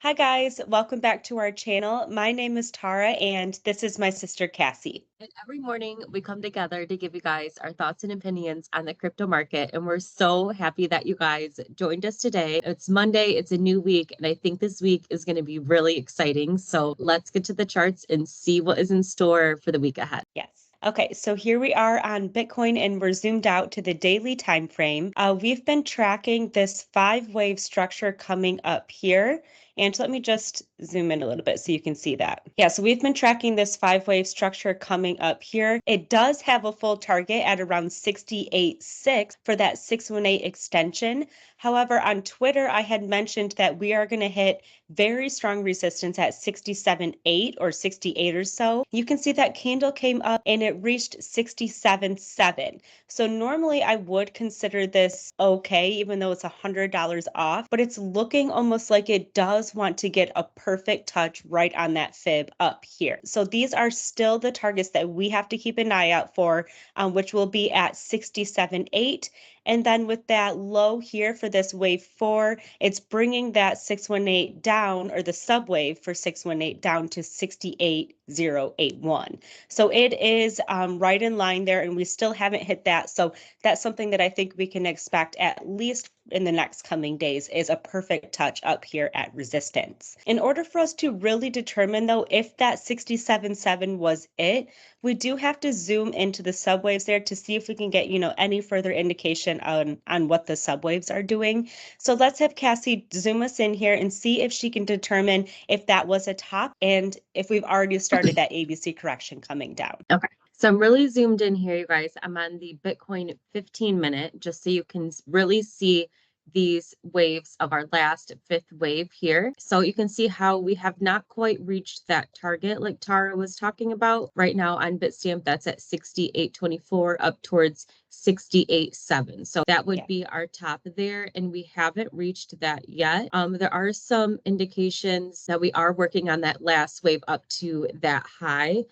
Hi guys, welcome back to our channel. My name is Tara and this is my sister Cassie. And every morning we come together to give you guys our thoughts and opinions on the crypto market. And we're so happy that you guys joined us today. It's Monday, it's a new week, and I think this week is going to be really exciting. So let's get to the charts and see what is in store for the week ahead. Yes. Okay, so here we are on Bitcoin and we're zoomed out to the daily time frame. We've been tracking this 5-wave structure coming up here. And let me just zoom in a little bit so you can see that. Yeah, so we've been tracking this 5-wave structure coming up here. It does have a full target at around 68.6 for that 618 extension. However, on Twitter, I had mentioned that we are going to hit very strong resistance at 67.8 or 68 or so. You can see that candle came up and it reached 67.7. So normally I would consider this okay, even though it's $100 off, but it's looking almost like it does want to get a perfect touch right on that fib up here. So these are still the targets that we have to keep an eye out for, which will be at 67.8. And then with that low here for this wave 4, it's bringing that 618 down, or the subwave for 618 down to 68.081. So it is right in line there, and we still haven't hit that. So that's something that I think we can expect at least in the next coming days is a perfect touch up here at resistance. In order for us to really determine though if that 67.7 was it, we do have to zoom into the subwaves there to see if we can get, any further indication on what the subwaves are doing. So let's have Cassie zoom us in here and see if she can determine if that was a top and if we've already started that ABC correction coming down. Okay. So I'm really zoomed in here, you guys. I'm on the Bitcoin 15 minute, just so you can really see these waves of our last fifth wave here. So you can see how we have not quite reached that target like Tara was talking about. Right now on Bitstamp, that's at 68.24 up towards 68.7. So that would be our top there, and we haven't reached that yet. There are some indications that we are working on that last wave up to that high.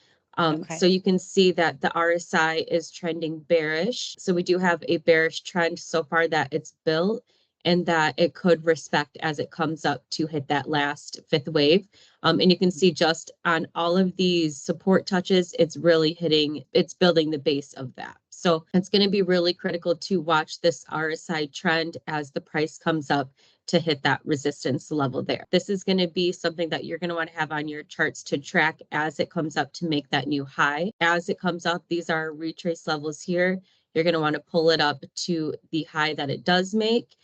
So you can see that the RSI is trending bearish. So we do have a bearish trend so far that it's built, and that it could respect as it comes up to hit that last fifth wave. And you can see just on all of these support touches, it's really it's building the base of that. So it's going to be really critical to watch this RSI trend as the price comes up to hit that resistance level there. This is going to be something that you're going to want to have on your charts to track as it comes up to make that new high. As it comes up, these are retrace levels here. You're going to want to pull it up to the high that it does make,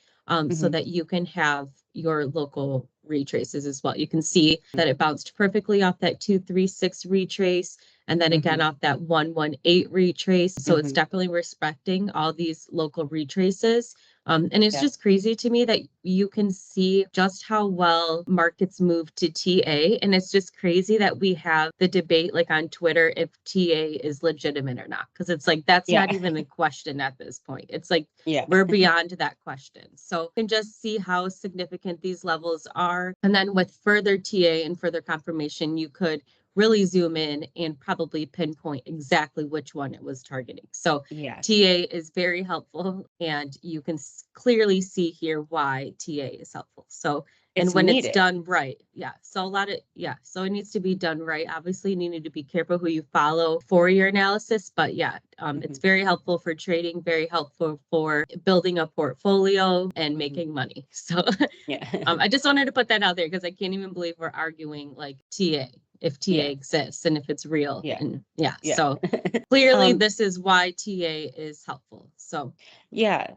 so that you can have your local retraces as well. You can see that it bounced perfectly off that 236 retrace, and then again off that 118 retrace. So it's definitely respecting all these local retraces. And it's just crazy to me that you can see just how well markets move to TA. And it's just crazy that we have the debate like on Twitter if TA is legitimate or not. Because it's like, that's not even a question at this point. It's like, we're beyond that question. So you can just see how significant these levels are. And then with further TA and further confirmation, you could really zoom in and probably pinpoint exactly which one it was targeting. So TA is very helpful, and you can clearly see here why TA is helpful. So, and when it's done right, so so it needs to be done right. Obviously, you need to be careful who you follow for your analysis, but it's very helpful for trading, very helpful for building a portfolio and making money. So I just wanted to put that out there because I can't even believe we're arguing like TA. If TA exists and if it's real. And so clearly this is why TA is helpful. So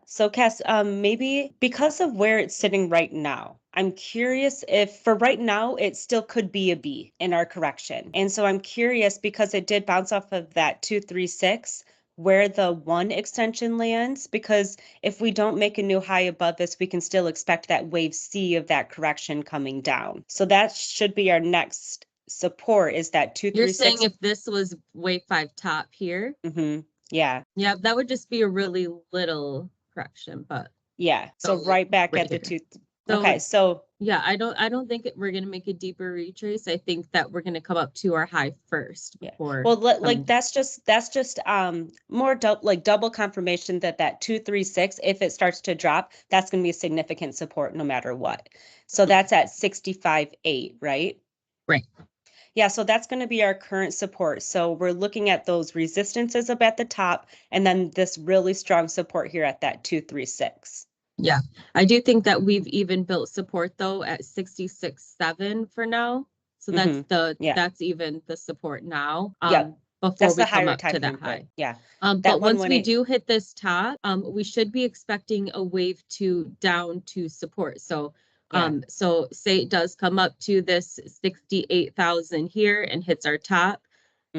so Cass, maybe because of where it's sitting right now, I'm curious if for right now it still could be a B in our correction. And so I'm curious because it did bounce off of that 236 where the 1 extension lands, because if we don't make a new high above this, we can still expect that wave C of that correction coming down. So that should be our next support, is that 236. You're saying if this was wave 5 top here? Yeah, that would just be a really little correction, but so right back at the Okay, so yeah, I don't think we're going to make a deeper retrace. I think that we're going to come up to our high first yeah. before Well, coming. that's just more double confirmation that 236, if it starts to drop, that's going to be a significant support no matter what. So that's at 65.8, right? Right. Yeah, so that's going to be our current support. So we're looking at those resistances up at the top and then this really strong support here at that 236. Yeah, I do think that we've even built support though at 66.7 for now. So Mm-hmm. Yeah. that's even the support now. Yep. Before That's we the come higher up to time that frame high. break. Yeah. But That once we 118. do hit this top, we should be expecting a wave two down to support. So Yeah. so say it does come up to this 68,000 here and hits our top.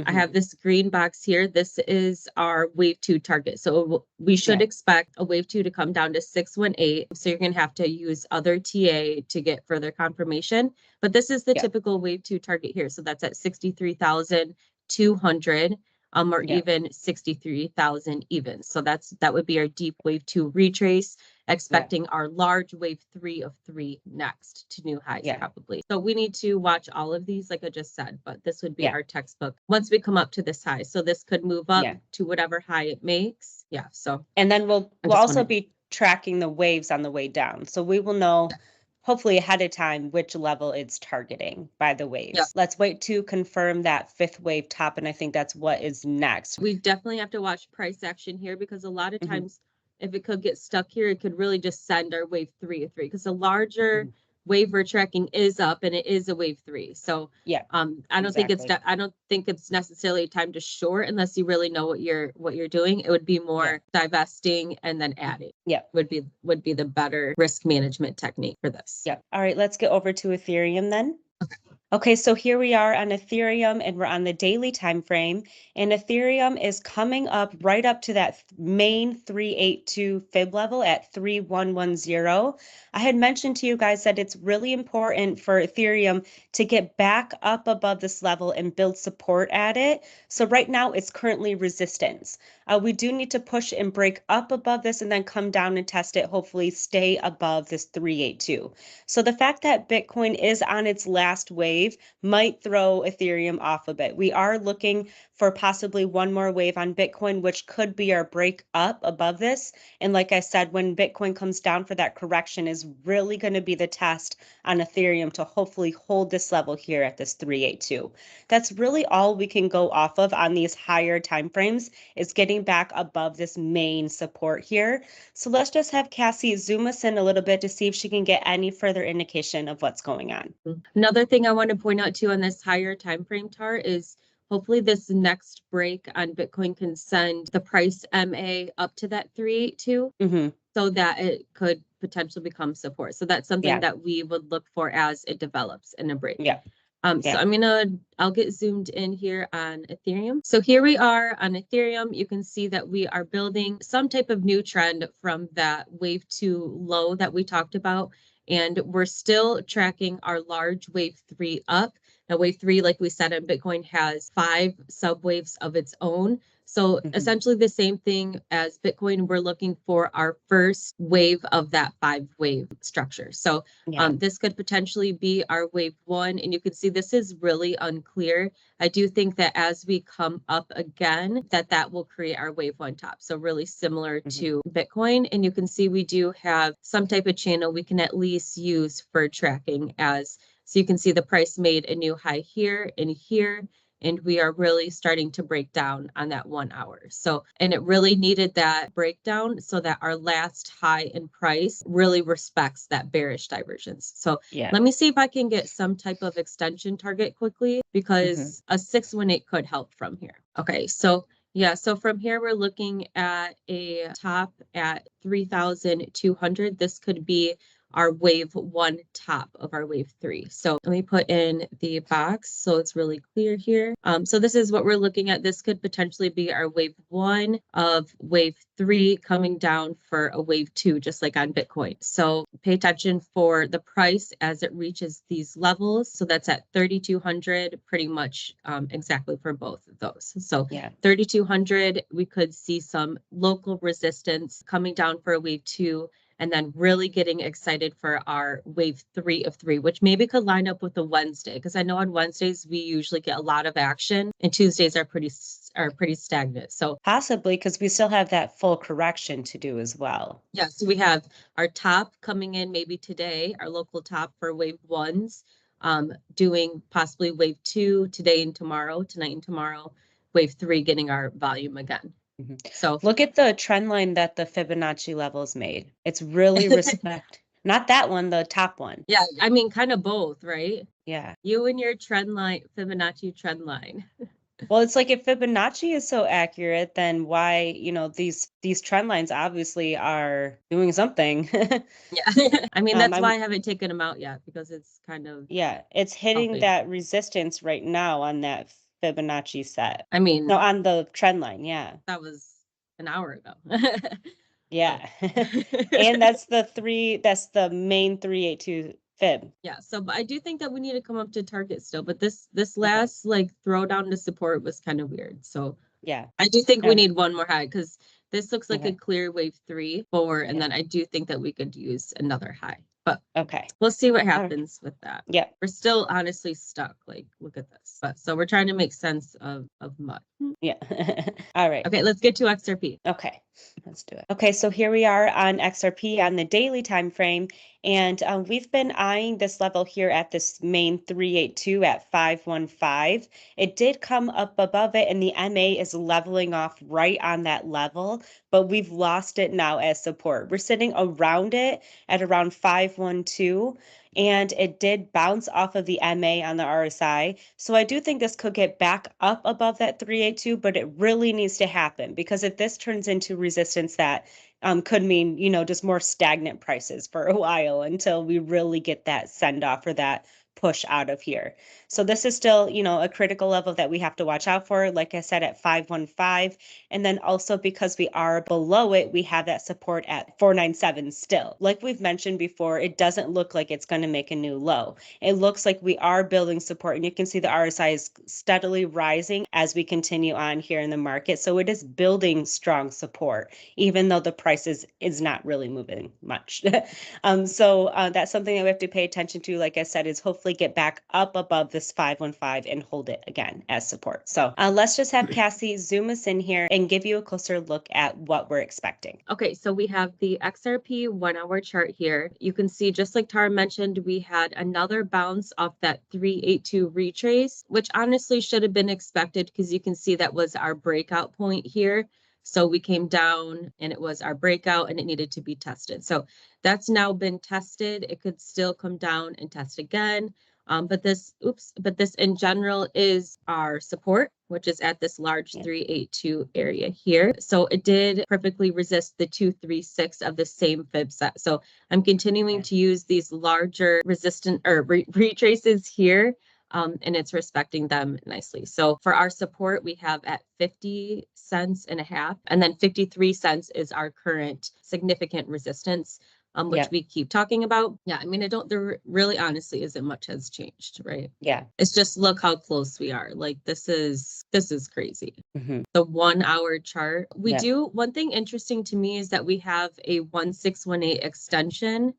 I have this green box here. This is our wave two target. So we should Yeah. expect a wave two to come down to 618. So you're going to have to use other TA to get further confirmation. But this is the Yeah. typical wave two target here. So that's at 63,200. Or Yeah. even 63,000 even. So that would be our deep wave two retrace, expecting our large wave three of three next to new highs Yeah. probably. So we need to watch all of these, like I just said, but this would be Yeah. our textbook once we come up to this high. So this could move up Yeah. to whatever high it makes. Yeah. So And then we'll I just also wanted, be tracking the waves on the way down. So we will know hopefully ahead of time which level it's targeting by the yeah, waves. Let's wait to confirm that fifth wave top, and I think that's what is next. we definitely have to watch price action here because a lot of Mhm. times if it could get stuck here, it could really just send our wave three to three because the larger Mhm. wave we're tracking is up and it is a wave three. So Yeah, I don't think exactly. I don't think it's necessarily time to short unless you really know what you're doing. It would be more divesting and then adding. Yeah. Would be the better risk management technique for this. Yeah. All right, let's get over to Ethereum then. Okay, so here we are on Ethereum and we're on the daily time frame, and Ethereum is coming up right up to that main 382 fib level at 3110. I had mentioned to you guys that it's really important for Ethereum to get back up above this level and build support at it. So right now it's currently resistance. We do need to push and break up above this and then come down and test it, hopefully stay above this 382. So the fact that Bitcoin is on its last wave might throw Ethereum off a bit. We are looking for possibly one more wave on Bitcoin, which could be our break up above this. And like I said, when Bitcoin comes down for that correction is really going to be the test on Ethereum to hopefully hold this level here at this 382. That's really all we can go off of on these higher time frames, is getting back above this main support here. So let's just have Cassie zoom us in a little bit to see if she can get any further indication of what's going on. Another thing I want to point out too on this higher time frame chart is hopefully this next break on Bitcoin can send the price MA up to that 382 so that it could potentially become support. So that's something that we would look for as it develops in a break. Yeah. So I'll get zoomed in here on Ethereum. So here we are on Ethereum. You can see that we are building some type of new trend from that wave two low that we talked about. And we're still tracking our large wave three up. Now, wave three, like we said, on Bitcoin has 5 subwaves of its own. So essentially the same thing as Bitcoin, we're looking for our first wave of that 5-wave structure. So this could potentially be our wave one. And you can see this is really unclear. I do think that as we come up again, that will create our wave one top. So really similar to Bitcoin. And you can see we do have some type of channel we can at least use for tracking as, so you can see the price made a new high here and here. And we are really starting to break down on that 1 hour. So, and it really needed that breakdown so that our last high in price really respects that bearish divergence. So let me see if I can get some type of extension target quickly, because a 618 could help from here. Okay, so yeah, so from here, we're looking at a top at 3,200. This could be our wave one top of our wave three. So let me put in the box so it's really clear here. So this is what we're looking at. This could potentially be our wave one of wave three coming down for a wave two, just like on Bitcoin. So pay attention for the price as it reaches these levels. So that's at 3,200, pretty much exactly for both of those. So 3,200, we could see some local resistance coming down for a wave two. and then really getting excited for our wave 3 of 3, which maybe could line up with the Wednesday, because I know on Wednesdays we usually get a lot of action and Tuesdays are pretty stagnant. So possibly because we still have that full correction to do as well. yes, we have our top coming in maybe today, our local top for wave 1s, doing possibly wave 2 today and tomorrow, tonight and tomorrow, wave 3 getting our volume again. So look at the trend line that the Fibonacci levels made. It's really respect. Not that one, the top one. yeah, I mean, kind of both, right? Yeah. You and your trend line, Fibonacci trend line. Well, it's like if Fibonacci is so accurate, then why, these trend lines obviously are doing something. Yeah. I mean, that's why I'm I haven't taken them out yet, because it's kind of yeah, it's hitting helping. that resistance right now on that Fibonacci set. I mean, No, on the trend line, yeah. that was an hour ago. Yeah. And that's the main 382 fib. Yeah, so but I do think that we need to come up to target still, but this Okay. last like throwdown to support was kind of weird. So Yeah. I do think we Yeah. need one more high, because this looks like a Okay. clear wave 3, 4, and Yeah. then I do think that we could use another high. But Okay. we'll see what All right. happens with that. Yeah. We're still honestly stuck. Like, look at this. But so we're trying to make sense of mud. Yeah. All right. Okay, let's get to XRP. Okay, let's do it. Okay, so here we are on XRP on the daily time frame, and we've been eyeing this level here at this main 382 at 515. It did come up above it, and the MA is leveling off right on that level, but we've lost it now as support. We're sitting around it at around 512. And it did bounce off of the MA on the RSI. So I do think this could get back up above that 382, but it really needs to happen, because if this turns into resistance, that could mean, just more stagnant prices for a while until we really get that send off or that push out of here. So this is still, a critical level that we have to watch out for, like I said, at 515. And then also because we are below it, we have that support at 497 still. Like we've mentioned before, it doesn't look like it's going to make a new low. It looks like we are building support, and you can see the RSI is steadily rising as we continue on here in the market. So it is building strong support, even though the price is not really moving much. So that's something that we have to pay attention to. Like I said, is hopefully get back up above this 515 and hold it again as support. So let's just have Cassie zoom us in here and give you a closer look at what we're expecting. Okay, so we have the XRP 1-hour chart here. You can see, just like Tara mentioned, we had another bounce off that 382 retrace, which honestly should have been expected, because you can see that was our breakout point here. So we came down and it was our breakout and it needed to be tested. So that's now been tested. It could still come down and test again. But this in general is our support, which is at this large 382 area here. So it did perfectly resist the 236 of the same fib set. So I'm continuing to use these larger resistant or retraces here. And it's respecting them nicely. So for our support, we have at 50 cents and a half, and then 53 cents is our current significant resistance, which we keep talking about. Yeah, I mean, there really honestly isn't much has changed, right? Yeah. It's just look how close we are. Like, this is crazy. Mm-hmm. The 1-hour chart. One thing interesting to me is that we have a 1618 extension.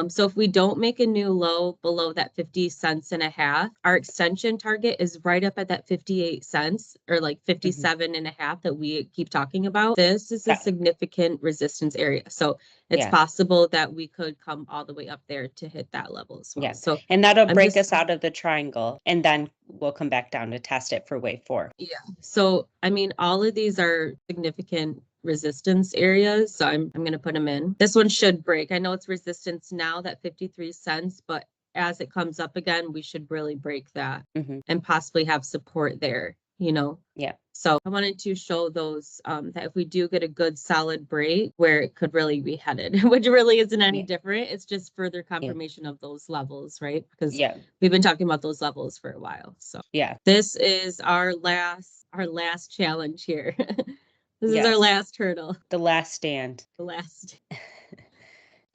So if we don't make a new low below that 50 cents and a half, our extension target is right up at that 58 cents or like 57 and a half that we keep talking about. This is a significant resistance area. So it's possible that we could come all the way up there to hit that level as well. Yeah. So, and that'll break us out of the triangle, and then we'll come back down to test it for wave 4. Yeah. So, I mean, all of these are significant resistance areas. So I'm going to put them in. This one should break. I know it's resistance now, that 53 cents, but as it comes up again, we should really break that and possibly have support there, Yeah. So I wanted to show those that if we do get a good solid break, where it could really be headed, which really isn't any different. It's just further confirmation of those levels, right? Because we've been talking about those levels for a while. So this is our last challenge here. This is our last hurdle. The last stand. The last.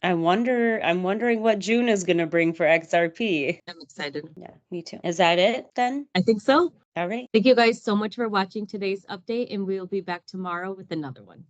I'm wondering what June is going to bring for XRP. I'm excited. Yeah, me too. Is that it then? I think so. All right. Thank you guys so much for watching today's update, and we'll be back tomorrow with another one.